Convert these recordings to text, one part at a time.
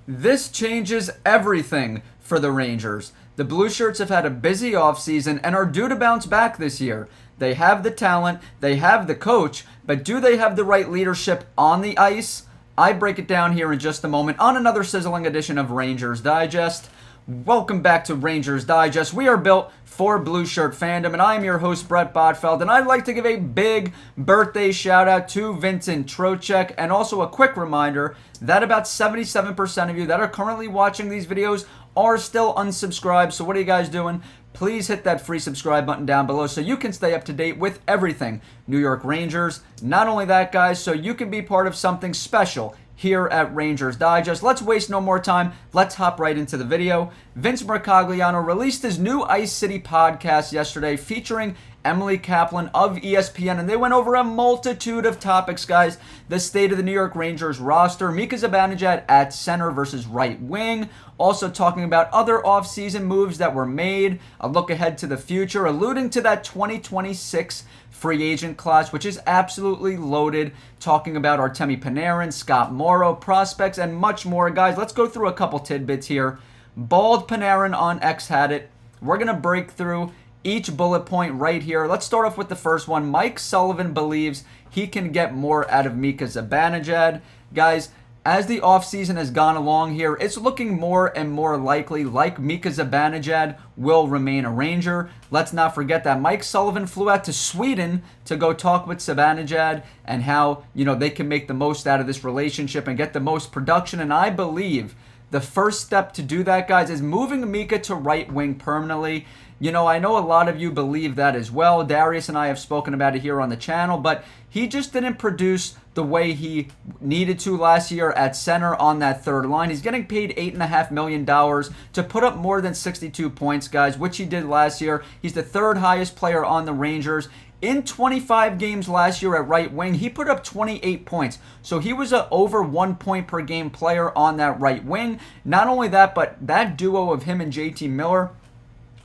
This changes everything for the Rangers. The Blue Shirts have had a busy offseason and are due to bounce back this year. They have the talent, they have the coach, but do they have the right leadership on the ice? I break it down here in just a moment on another sizzling edition of Rangers Digest. Welcome back to Rangers Digest. We are built for Blue Shirt fandom, and I am your host, Bret Botfeld, and I'd like to give a big birthday shout-out to Vincent Trocheck, and also a quick reminder that about 77% of you that are currently watching these videos are still unsubscribed. So what are you guys doing? Please hit that free subscribe button down below so you can stay up to date with everything New York Rangers. Not only that, guys, so you can be part of something special here at Rangers Digest. Let's waste no more time. Let's hop right into the video. Vince Mercogliano released his new Ice City podcast yesterday featuring Emily Kaplan of ESPN, and they went over a multitude of topics, guys. The state of the New York Rangers roster, Mika Zibanejad at center versus right wing, also talking about other offseason moves that were made, a look ahead to the future, alluding to that 2026 free agent class, which is absolutely loaded, talking about Artemi Panarin, Scott Morrow, prospects, and much more. Guys, let's go through a couple tidbits here. Bald Panarin on X had it. We're going to break through each bullet point right here. Let's start off with the first one. Mike Sullivan believes he can get more out of Mika Zibanejad. Guys, as the offseason has gone along here, it's looking more and more likely like Mika Zibanejad will remain a Ranger. Let's not forget that Mike Sullivan flew out to Sweden to go talk with Zibanejad and how, they can make the most out of this relationship and get the most production. And I believe the first step to do that, guys, is moving Mika to right wing permanently. I know a lot of you believe that as well. Darius and I have spoken about it here on the channel, but he just didn't produce the way he needed to last year at center on that third line. He's getting paid $8.5 million to put up more than 62 points, guys, which he did last year. He's the third highest player on the Rangers. In 25 games last year at right wing, he put up 28 points. So he was an over 1 point per game player on that right wing. Not only that, but that duo of him and JT Miller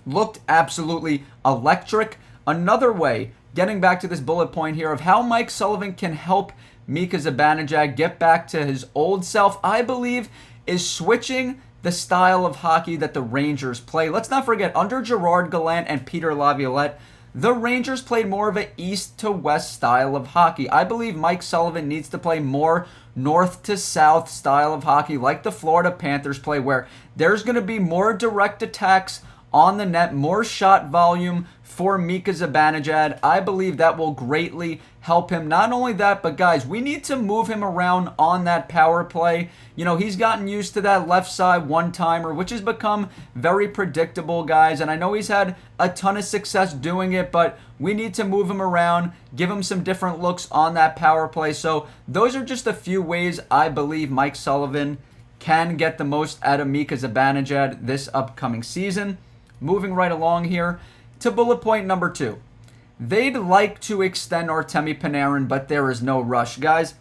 looked absolutely electric. Another way, getting back to this bullet point here of how Mike Sullivan can help Mika Zibanejad get back to his old self, I believe, is switching the style of hockey that the Rangers play. Let's not forget, under Gerard Gallant and Peter Laviolette, the Rangers played more of an east to west style of hockey. I believe Mike Sullivan needs to play more north to south style of hockey like the Florida Panthers play, where there's going to be more direct attacks on the net, more shot volume for Mika Zibanejad. I believe that will greatly help him. Not only that, but guys, we need to move him around on that power play. He's gotten used to that left side one-timer, which has become very predictable, guys. And I know he's had a ton of success doing it, but we need to move him around, give him some different looks on that power play. So those are just a few ways I believe Mike Sullivan can get the most out of Mika Zibanejad this upcoming season. Moving right along here to bullet point number 2. They'd like to extend Artemi Panarin, but there is no rush. Guys,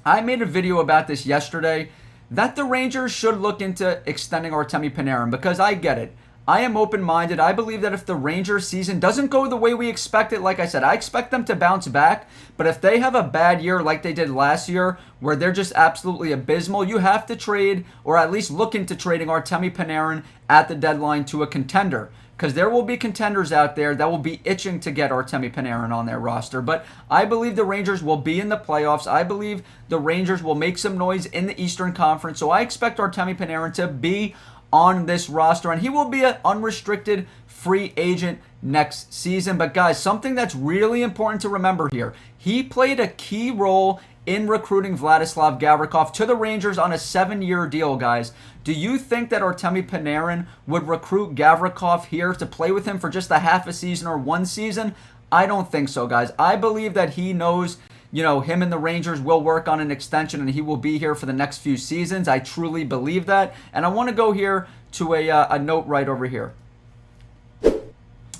I made a video about this yesterday that the Rangers should look into extending Artemi Panarin because I get it. I am open-minded. I believe that if the Rangers season doesn't go the way we expect it, like I said, I expect them to bounce back. But if they have a bad year like they did last year, where they're just absolutely abysmal, you have to trade, or at least look into trading Artemi Panarin at the deadline to a contender. Because there will be contenders out there that will be itching to get Artemi Panarin on their roster. But I believe the Rangers will be in the playoffs. I believe the Rangers will make some noise in the Eastern Conference. So I expect Artemi Panarin to be on this roster, and he will be an unrestricted free agent next season. But guys, something that's really important to remember here, he played a key role in recruiting Vladislav Gavrikov to the Rangers on a 7-year deal, guys. Do you think that Artemi Panarin would recruit Gavrikov here to play with him for just a half a season or one season? I don't think so, guys. I believe that he knows, him and the Rangers will work on an extension and he will be here for the next few seasons. I truly believe that. And I want to go here to a note right over here.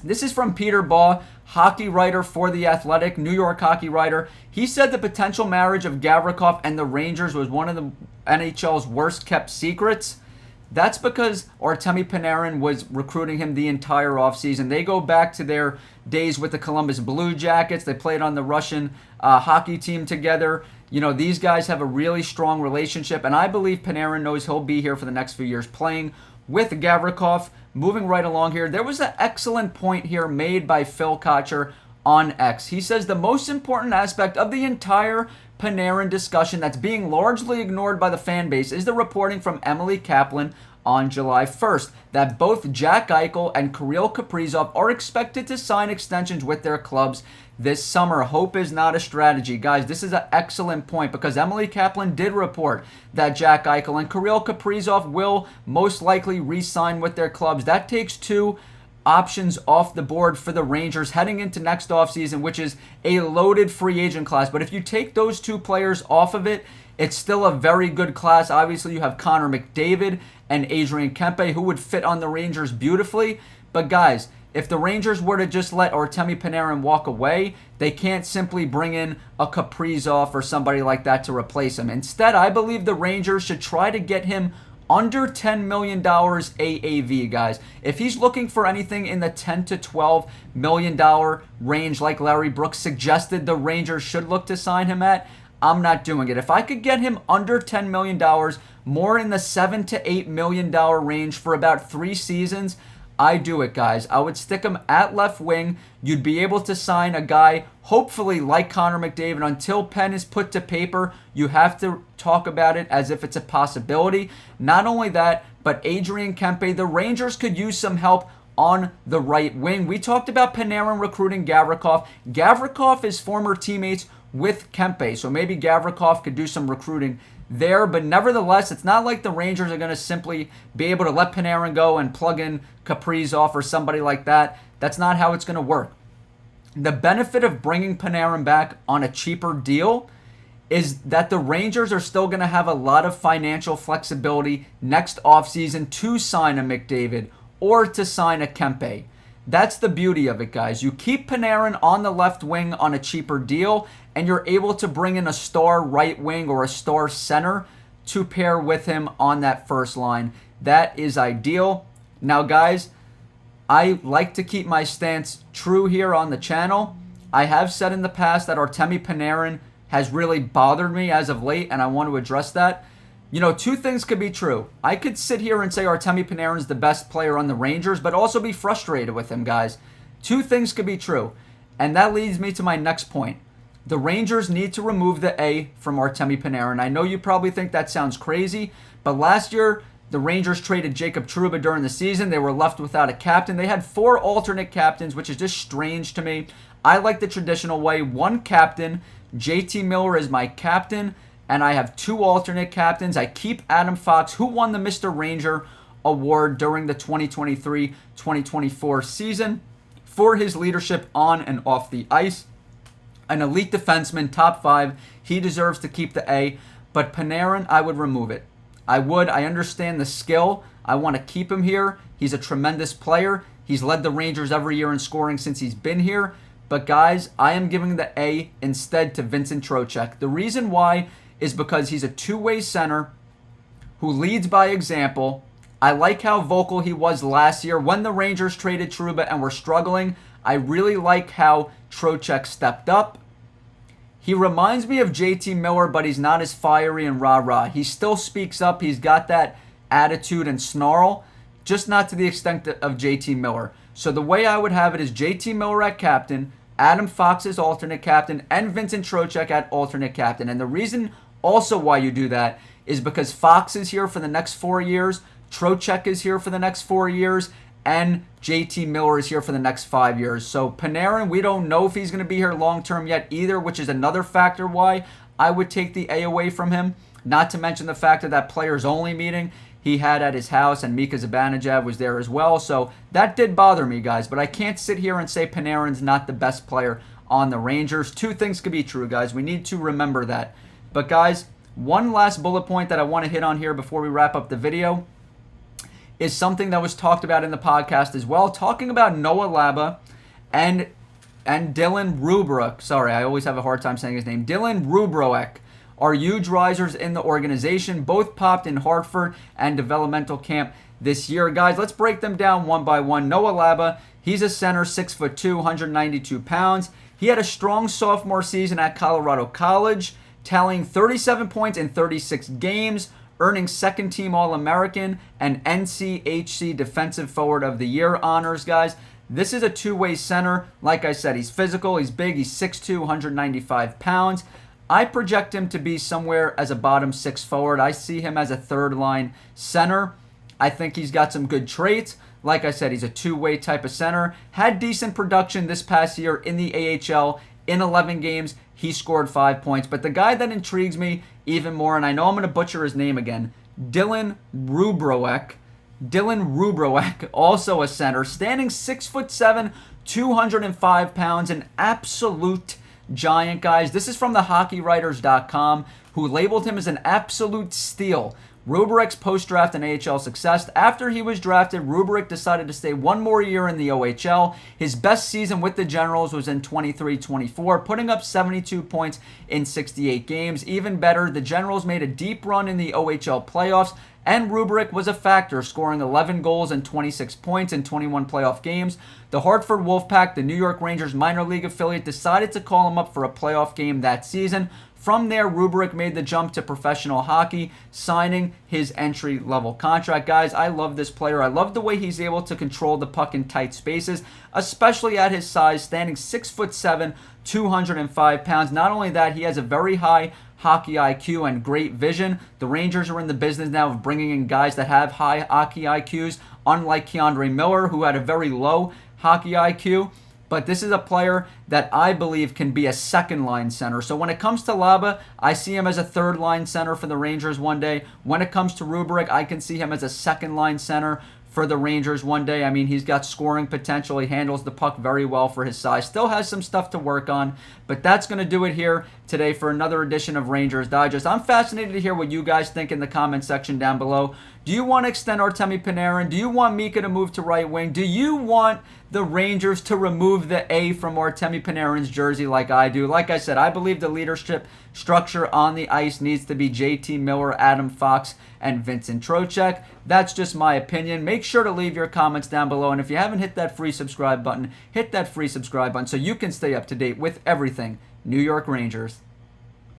This is from Peter Baugh, hockey writer for The Athletic, New York hockey writer. He said the potential marriage of Gavrikov and the Rangers was one of the NHL's worst kept secrets. That's because Artemi Panarin was recruiting him the entire offseason. They go back to their days with the Columbus Blue Jackets. They played on the Russian hockey team together. These guys have a really strong relationship, and I believe Panarin knows he'll be here for the next few years playing with Gavrikov. Moving right along here, there was an excellent point here made by Phil Kotcher on X. He says the most important aspect of the entire Panarin discussion that's being largely ignored by the fan base is the reporting from Emily Kaplan on July 1st that both Jack Eichel and Kirill Kaprizov are expected to sign extensions with their clubs this summer. Hope is not a strategy. Guys, this is an excellent point because Emily Kaplan did report that Jack Eichel and Kirill Kaprizov will most likely re-sign with their clubs. That takes two options off the board for the Rangers heading into next offseason, which is a loaded free agent class. But if you take those two players off of it, it's still a very good class. Obviously, you have Connor McDavid and Adrian Kempe, who would fit on the Rangers beautifully. But guys, if the Rangers were to just let Artemi Panarin walk away, they can't simply bring in a Kaprizov or somebody like that to replace him. Instead, I believe the Rangers should try to get him under $10 million AAV, guys. If he's looking for anything in the $10 to $12 million range like Larry Brooks suggested the Rangers should look to sign him at, I'm not doing it. If I could get him under $10 million, more in the $7 to $8 million range for about 3 seasons, I do it, guys. I would stick him at left wing. You'd be able to sign a guy, hopefully like Connor McDavid. Until pen is put to paper, you have to talk about it as if it's a possibility. Not only that, but Adrian Kempe, the Rangers could use some help on the right wing. We talked about Panarin recruiting Gavrikov. Gavrikov is former teammates with Kempe, so maybe Gavrikov could do some recruiting there, but nevertheless, it's not like the Rangers are going to simply be able to let Panarin go and plug in Kaprizov or somebody like that. That's not how it's going to work. The benefit of bringing Panarin back on a cheaper deal is that the Rangers are still going to have a lot of financial flexibility next offseason to sign a McDavid or to sign a Kempe. That's the beauty of it, guys. You keep Panarin on the left wing on a cheaper deal, and you're able to bring in a star right wing or a star center to pair with him on that first line. That is ideal. Now, guys, I like to keep my stance true here on the channel. I have said in the past that Artemi Panarin has really bothered me as of late, and I want to address that. Two things could be true. I could sit here and say Artemi Panarin is the best player on the Rangers, but also be frustrated with him, guys. Two things could be true. And that leads me to my next point. The Rangers need to remove the A from Artemi Panarin. I know you probably think that sounds crazy, but last year, the Rangers traded Jacob Trouba during the season. They were left without a captain. They had 4 alternate captains, which is just strange to me. I like the traditional way. 1 captain. JT Miller is my captain. And I have 2 alternate captains. I keep Adam Fox, who won the Mr. Ranger award during the 2023-2024 season for his leadership on and off the ice. An elite defenseman, top 5. He deserves to keep the A. But Panarin, I would remove it. I would. I understand the skill. I want to keep him here. He's a tremendous player. He's led the Rangers every year in scoring since he's been here. But guys, I am giving the A instead to Vincent Trocheck. The reason why is because he's a two-way center who leads by example. I like how vocal he was last year when the Rangers traded Trouba and were struggling. I really like how Trocheck stepped up. He reminds me of JT Miller, but he's not as fiery and rah-rah. He still speaks up. He's got that attitude and snarl, just not to the extent of JT Miller. So the way I would have it is JT Miller at captain, Adam Fox as alternate captain, and Vincent Trocheck at alternate captain. And the reason also why you do that is because Fox is here for the next 4 years, Trocheck is here for the next 4 years, and JT Miller is here for the next 5 years. So Panarin, we don't know if he's going to be here long-term yet either, which is another factor why I would take the A away from him. Not to mention the fact of that players-only meeting he had at his house, and Mika Zibanejad was there as well. So that did bother me, guys. But I can't sit here and say Panarin's not the best player on the Rangers. 2 things could be true, guys. We need to remember that. But guys, one last bullet point that I want to hit on here before we wrap up the video is something that was talked about in the podcast as well, talking about Noah Laba and Dylan Rubroek. Sorry, I always have a hard time saying his name. Dylan Rubroek are huge risers in the organization. Both popped in Hartford and developmental camp this year. Guys, let's break them down one by one. Noah Laba, he's a center, 6'2", 192 pounds. He had a strong sophomore season at Colorado College. tallying 37 points in 36 games, earning second-team All-American and NCHC Defensive Forward of the Year honors, guys. This is a two-way center. Like I said, he's physical, he's big, he's 6'2", 195 pounds. I project him to be somewhere as a bottom six forward. I see him as a third-line center. I think he's got some good traits. Like I said, he's a two-way type of center. Had decent production this past year in the AHL. In 11 games, he scored 5 points. But the guy that intrigues me even more, and I know I'm going to butcher his name again, Dylan Rubroek. Dylan Rubroek, also a center, standing 6'7", 205 pounds, an absolute giant, guys. This is from the HockeyWriters.com, who labeled him as an absolute steal. Rubrek's post-draft and AHL success. After he was drafted, Rubrek decided to stay one more year in the OHL. His best season with the Generals was in 23-24, putting up 72 points in 68 games. Even better, the Generals made a deep run in the OHL playoffs, and Rubrek was a factor, scoring 11 goals and 26 points in 21 playoff games. The Hartford Wolfpack, the New York Rangers minor league affiliate, decided to call him up for a playoff game that season. From there, Rubrek made the jump to professional hockey, signing his entry-level contract. Guys, I love this player. I love the way he's able to control the puck in tight spaces, especially at his size, standing 6'7", 205 pounds. Not only that, he has a very high hockey IQ and great vision. The Rangers are in the business now of bringing in guys that have high hockey IQs, unlike Keandre Miller, who had a very low hockey IQ. But this is a player that I believe can be a second-line center. So when it comes to Laba, I see him as a third-line center for the Rangers one day. When it comes to Rubrek, I can see him as a second-line center for the Rangers one day. I mean, he's got scoring potential. He handles the puck very well for his size. Still has some stuff to work on. But that's going to do it here today for another edition of Rangers Digest. I'm fascinated to hear what you guys think in the comment section down below. Do you want to extend Artemi Panarin? Do you want Mika to move to right wing? Do you want the Rangers to remove the A from Artemi Panarin's jersey like I do? Like I said, I believe the leadership structure on the ice needs to be JT Miller, Adam Fox, and Vincent Trocheck. That's just my opinion. Make sure to leave your comments down below. And if you haven't hit that free subscribe button, hit that free subscribe button so you can stay up to date with everything New York Rangers.